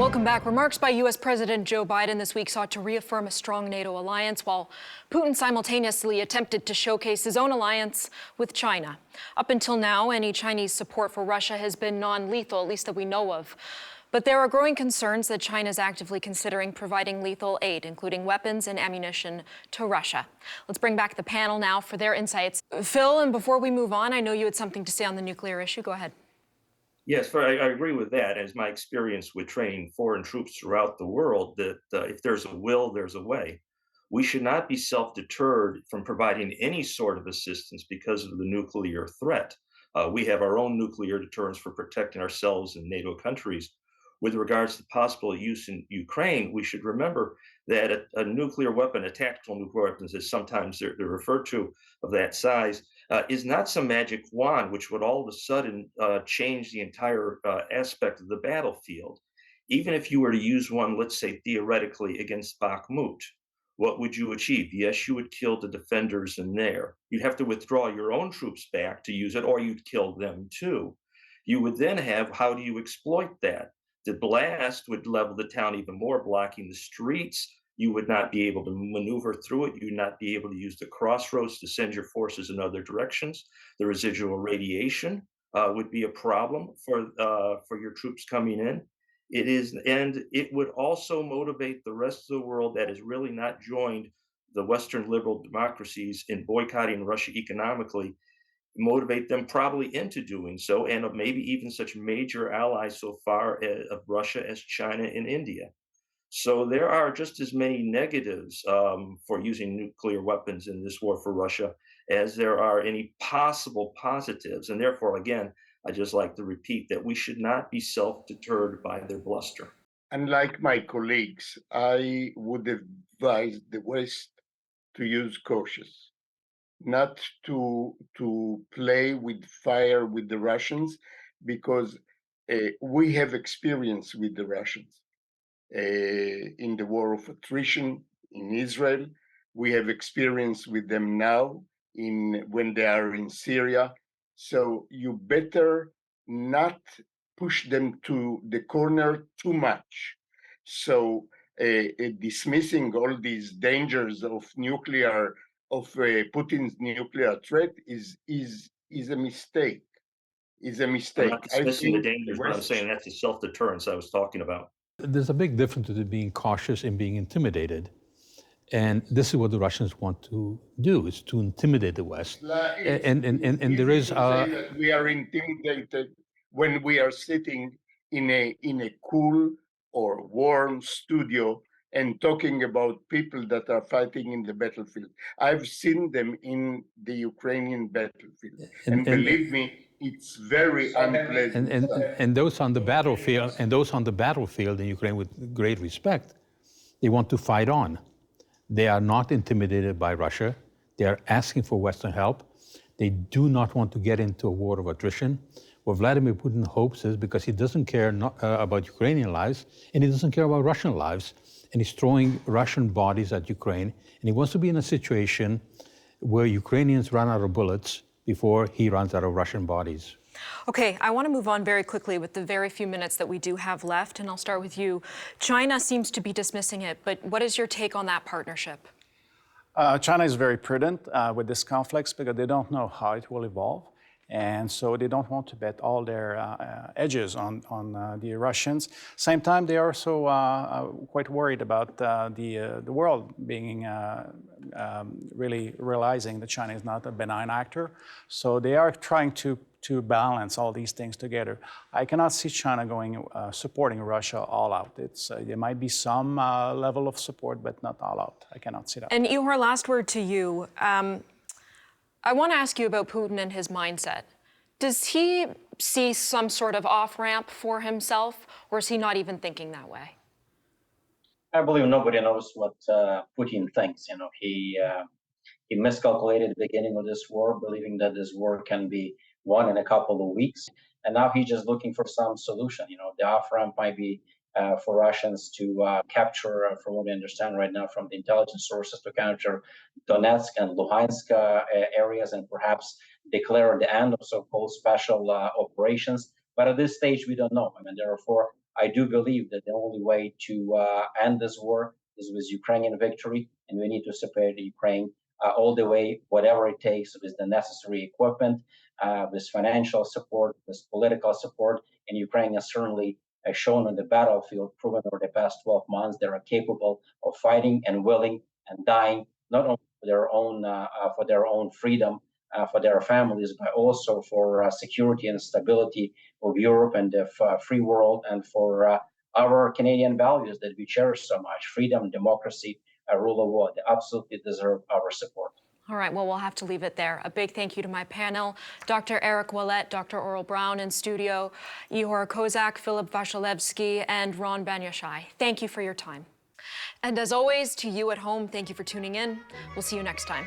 Welcome back. Remarks by U.S. President Joe Biden this week sought to reaffirm a strong NATO alliance, while Putin simultaneously attempted to showcase his own alliance with China. Up until now, any Chinese support for Russia has been non-lethal, at least that we know of. But there are growing concerns that China is actively considering providing lethal aid, including weapons and ammunition, to Russia. Let's bring back the panel now for their insights. Phil, and before we move on, I know you had something to say on the nuclear issue. Go ahead. Yes, I agree with that. As my experience with training foreign troops throughout the world, that if there's a will, there's a way. We should not be self-deterred from providing any sort of assistance because of the nuclear threat. We have our own nuclear deterrence for protecting ourselves and NATO countries. With regards to possible use in Ukraine, we should remember that a nuclear weapon, a tactical nuclear weapon, as sometimes they're referred to, of that size, is not some magic wand which would all of a sudden change the entire aspect of the battlefield. Even if you were to use one, let's say theoretically, against Bakhmut, what would you achieve? Yes, you would kill the defenders in there. You'd have to withdraw your own troops back to use it, or you'd kill them too. You would then have, how do you exploit that? The blast would level the town even more, blocking the streets. You would not be able to maneuver through it. You would not be able to use the crossroads to send your forces in other directions. The residual radiation would be a problem for your troops coming in. It is, and it would also motivate the rest of the world that has really not joined the Western liberal democracies in boycotting Russia economically, motivate them probably into doing so, and maybe even such major allies so far of Russia as China and India. So there are just as many negatives for using nuclear weapons in this war for Russia as there are any possible positives. And therefore, again, I just like to repeat that we should not be self-deterred by their bluster. Unlike my colleagues, I would advise the West to use cautious, not to play with fire with the Russians, because we have experience with the Russians. In the war of attrition in Israel, we have experience with them now when they are in Syria. So you better not push them to the corner too much. So dismissing all these dangers of nuclear, of Putin's nuclear threat is a mistake. Is a mistake. I'm not dismissing the dangers, but I'm saying that's the self-deterrence I was talking about. There's a big difference between being cautious and being intimidated. And this is what the Russians want to do, is to intimidate the West. And there is... we are intimidated when we are sitting in a cool or warm studio and talking about people that are fighting in the battlefield. I've seen them in the Ukrainian battlefield. And believe me, it's very unpleasant. And those on the battlefield, in Ukraine, with great respect, they want to fight on. They are not intimidated by Russia. They are asking for Western help. They do not want to get into a war of attrition. What Vladimir Putin hopes is, because he doesn't care about Ukrainian lives, and he doesn't care about Russian lives, and he's throwing Russian bodies at Ukraine, and he wants to be in a situation where Ukrainians run out of bullets before he runs out of Russian bodies. Okay, I want to move on very quickly with the very few minutes that we do have left, and I'll start with you. China seems to be dismissing it, but what is your take on that partnership? China is very prudent with this conflict because they don't know how it will evolve. And so they don't want to bet all their edges on the Russians. Same time, they are also quite worried about the world being really realizing that China is not a benign actor. So they are trying to balance all these things together. I cannot see China going supporting Russia all out. There might be some level of support, but not all out. I cannot see that. And Ihor, last word to you. I want to ask you about Putin and his mindset. Does he see some sort of off-ramp for himself, or is he not even thinking that way? I believe nobody knows what Putin thinks. You know, he miscalculated the beginning of this war, believing that this war can be won in a couple of weeks, and now he's just looking for some solution. You know, the off-ramp might be for Russians to capture, from what we understand right now from the intelligence sources, to capture Donetsk and Luhansk areas and perhaps declare the end of so-called special operations. But at this stage, we don't know. I mean, therefore, I do believe that the only way to end this war is with Ukrainian victory, and we need to support Ukraine all the way, whatever it takes, with the necessary equipment, with financial support, with political support. And Ukraine has certainly shown on the battlefield, proven over the past 12 months, they are capable of fighting and willing and dying, not only for their own freedom, for their families, but also for security and stability of Europe and the free world, and for our Canadian values that we cherish so much: freedom, democracy, rule of law. They absolutely deserve our support. All right, well, we'll have to leave it there. A big thank you to my panel, Dr. Ouellet, Dr. Aurel Braun in studio, Ihor Kozak, Wasielewski, and Ron Ben-Yishaï. Thank you for your time. And as always, to you at home, thank you for tuning in. We'll see you next time.